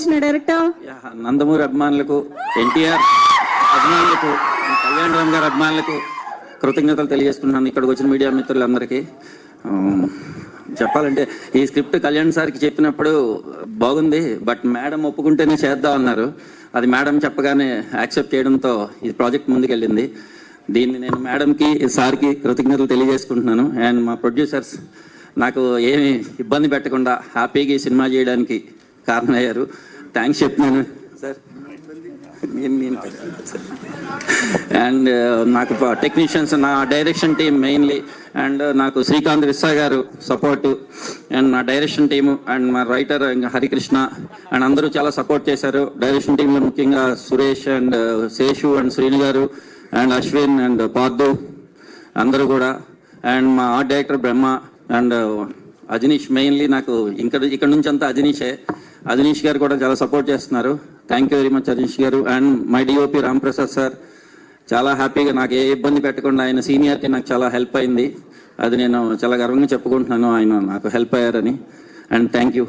ఆహ్వానించిన డైరెక్టర్. నందమూరి అభిమానులకు, ఎన్టీఆర్ అభిమానులకు, కళ్యాణ్ రామ్ గారి అభిమానులకు కృతజ్ఞతలు తెలియజేసుకుంటున్నాను. ఇక్కడికి వచ్చిన మీడియా మిత్రులందరికీ చెప్పాలంటే ఈ స్క్రిప్ట్ కళ్యాణ్ సార్కి చెప్పినప్పుడు బాగుంది, బట్ మేడం ఒప్పుకుంటేనే చేద్దాం అన్నారు. అది మేడం చెప్పగానే యాక్సెప్ట్ చేయడంతో ఈ ప్రాజెక్ట్ ముందుకెళ్ళింది. దీన్ని నేను మేడంకి, సార్కి కృతజ్ఞతలు తెలియజేసుకుంటున్నాను. అండ్ మా ప్రొడ్యూసర్స్ నాకు ఏమి ఇబ్బంది పెట్టకుండా హ్యాపీగా ఈ సినిమా చేయడానికి కారణమయ్యారు. థ్యాంక్స్ చెప్తున్నాను సార్. అండ్ నాకు టెక్నీషియన్స్, నా డైరెక్షన్ టీం మెయిన్లీ, అండ్ నాకు శ్రీకాంత్ రిస్సా గారు సపోర్టు, అండ్ నా డైరెక్షన్ టీము, అండ్ మా రైటర్ హరికృష్ణ, అండ్ అందరూ చాలా సపోర్ట్ చేశారు. డైరెక్షన్ టీంలో ముఖ్యంగా సురేష్ అండ్ శేషు అండ్ శ్రీను గారు అండ్ అశ్విన్ అండ్ పార్దు అందరూ కూడా, అండ్ మా art director Brahma and Ajaneesh. Mainly నాకు ఇక్కడ నుంచి అంతా అజనీష్ గారు కూడా చాలా సపోర్ట్ చేస్తున్నారు. Thank you very much Ajaneesh గారు. And my DOP Ramprasad sir చాలా హ్యాపీగా, నాకు ఏ ఇబ్బంది పెట్టకుండా ఆయన సీనియర్కి నాకు చాలా హెల్ప్ అయింది. అది నేను చాలా గర్వంగా చెప్పుకుంటున్నాను, ఆయన నాకు హెల్ప్ అయ్యారని. And thank you.